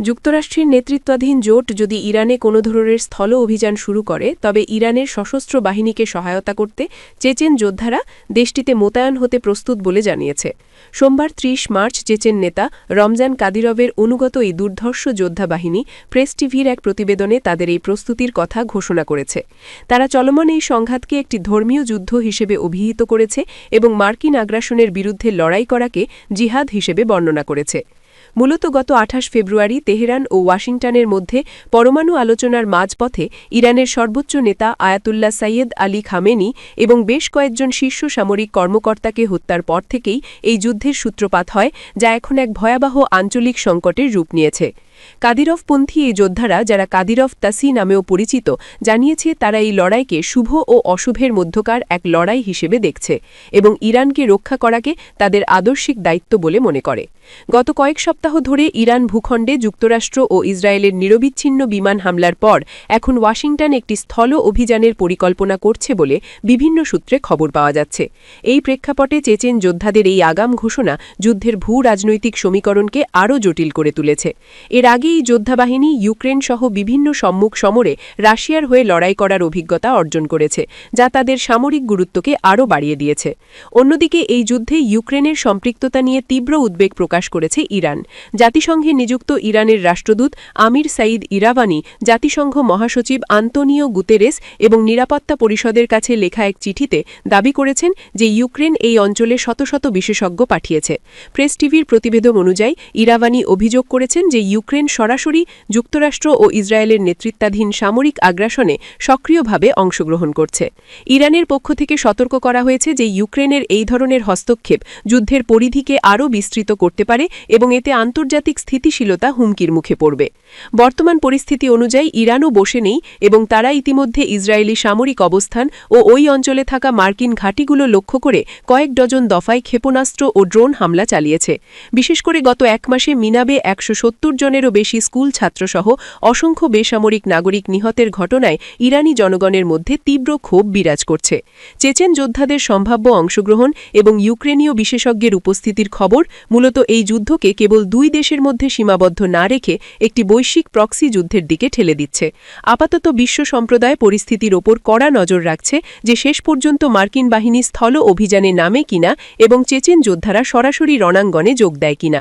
যুক্তরাষ্ট্রের নেতৃত্বাধীন জোট যদি ইরানে কোনো ধরনের স্থল অভিযান শুরু করে তবে ইরানের সশস্ত্র বাহিনীকে সহায়তা করতে চেচেন যোদ্ধারা দেশটিতে মোতায়েন হতে প্রস্তুত বলে জানিয়েছে। সোমবার ৩০ মার্চ চেচেন নেতা রমজান কাদিরভের অনুগত এই দুর্ধর্ষ যোদ্ধা বাহিনী প্রেস টিভির এক প্রতিবেদনে তাদের এই প্রস্তুতির কথা ঘোষণা করেছে। তারা চলমান এই সংঘাতকে একটি ধর্মীয় যুদ্ধ হিসেবে অভিহিত করেছে এবং মার্কিন আগ্রাসনের বিরুদ্ধে লড়াই করাকে জিহাদ হিসেবে বর্ণনা করেছে। মূলত গত ২৮ ফেব্রুয়ারি তেহরান ও ওয়াশিংটনের মধ্যে পরমাণু আলোচনার মাঝপথে ইরানের সর্বোচ্চ নেতা আয়াতুল্লাহ সাইয়েদ আলী খামেনি এবং বেশ কয়েকজন শীর্ষ সামরিক কর্মকর্তাকে হত্যার পর থেকেই এই যুদ্ধের সূত্রপাত হয়, যা এখন এক ভয়াবহ আঞ্চলিক সংকটের রূপ নিয়েছে। কাদিরভপন্থী এই যোদ্ধারা, যারা কাদিরভ তাসি নামেও পরিচিত, জানিয়েছে তারা এই লড়াইকে শুভ ও অশুভের মধ্যকার এক লড়াই হিসেবে দেখছে এবং ইরানকে রক্ষা করাকে তাদের আদর্শিক দায়িত্ব বলে মনে করে। গত কয়েক সপ্তাহ ধরে ইরান ভূখণ্ডে যুক্তরাষ্ট্র ও ইসরায়েলের নিরবিচ্ছিন্ন বিমান হামলার পর এখন ওয়াশিংটন একটি স্থল অভিযানের পরিকল্পনা করছে বলে বিভিন্ন সূত্রে খবর পাওয়া যাচ্ছে। এই প্রেক্ষাপটে চেচেন যোদ্ধাদের এই আগাম ঘোষণা যুদ্ধের ভূ রাজনৈতিক সমীকরণকে আরও জটিল করে তুলেছে। এর আগে এই যোদ্ধাবাহিনী ইউক্রেন সহ বিভিন্ন সম্মুখ সমরে রাশিয়ার হয়ে লড়াই করার অভিজ্ঞতা অর্জন করেছে, যা তাদের সামরিক গুরুত্বকে আরও বাড়িয়ে দিয়েছে। অন্যদিকে এই যুদ্ধে ইউক্রেনের সম্পৃক্ততা নিয়ে তীব্র উদ্বেগ প্রকাশ করেছে ইরান। জাতিসংঘে নিযুক্ত ইরানের রাষ্ট্রদূত আমির সাইদ ইরাভানি জাতিসংঘ মহাসচিব আন্তোনিও গুতেরেস এবং নিরাপত্তা পরিষদের কাছে লেখা এক চিঠিতে দাবি করেছেন যে ইউক্রেন এই অঞ্চলে শত শত বিশেষজ্ঞ পাঠিয়েছে। প্রেস টিভির প্রতিবেদন অনুযায়ী ইরাভানি অভিযোগ করেছেন যে ইউক্রেন সরাসরি যুক্তরাষ্ট্র ও ইসরায়েলের নেতৃত্বাধীন সামরিক আগ্রাসনে সক্রিয়ভাবে অংশগ্রহণ করছে। ইরানের পক্ষ থেকে সতর্ক করা হয়েছে যে ইউক্রেনের এই ধরনের হস্তক্ষেপ যুদ্ধের পরিধিকে আরও বিস্তৃত করতে পারে এবং এতে আন্তর্জাতিক স্থিতিশীলতা হুমকির মুখে পড়বে। বর্তমান পরিস্থিতি অনুযায়ী ইরানও বসে নেই এবং তারা ইতিমধ্যে ইসরায়েলি সামরিক অবস্থান ও ওই অঞ্চলে থাকা মার্কিন ঘাঁটিগুলো লক্ষ্য করে কয়েক ডজন দফায় ক্ষেপণাস্ত্র ও ড্রোন হামলা চালিয়েছে। বিশেষ করে গত এক মাসে মিনাবে ১৭০ জনেরও বেশি স্কুল ছাত্রসহ অসংখ্য বেসামরিক নাগরিক নিহতের ঘটনায় ইরানি জনগণের মধ্যে তীব্র ক্ষোভ বিরাজ করছে। চেচেন যোদ্ধাদের সম্ভাব্য অংশগ্রহণ এবং ইউক্রেনীয় বিশেষজ্ঞের উপস্থিতির খবর মূলত এই যুদ্ধকে কেবল দুই দেশের মধ্যে সীমাবদ্ধ না রেখে একটি বৈশ্বিক প্রক্সি যুদ্ধের দিকে ঠেলে দিচ্ছে। আপাতত বিশ্ব সম্প্রদায় পরিস্থিতির ওপর কড়া নজর রাখছে যে শেষ পর্যন্ত মার্কিন বাহিনী স্থল অভিযানে নামে কিনা এবং চেচেন যোদ্ধারা সরাসরি রণাঙ্গনে যোগ দেয় কিনা।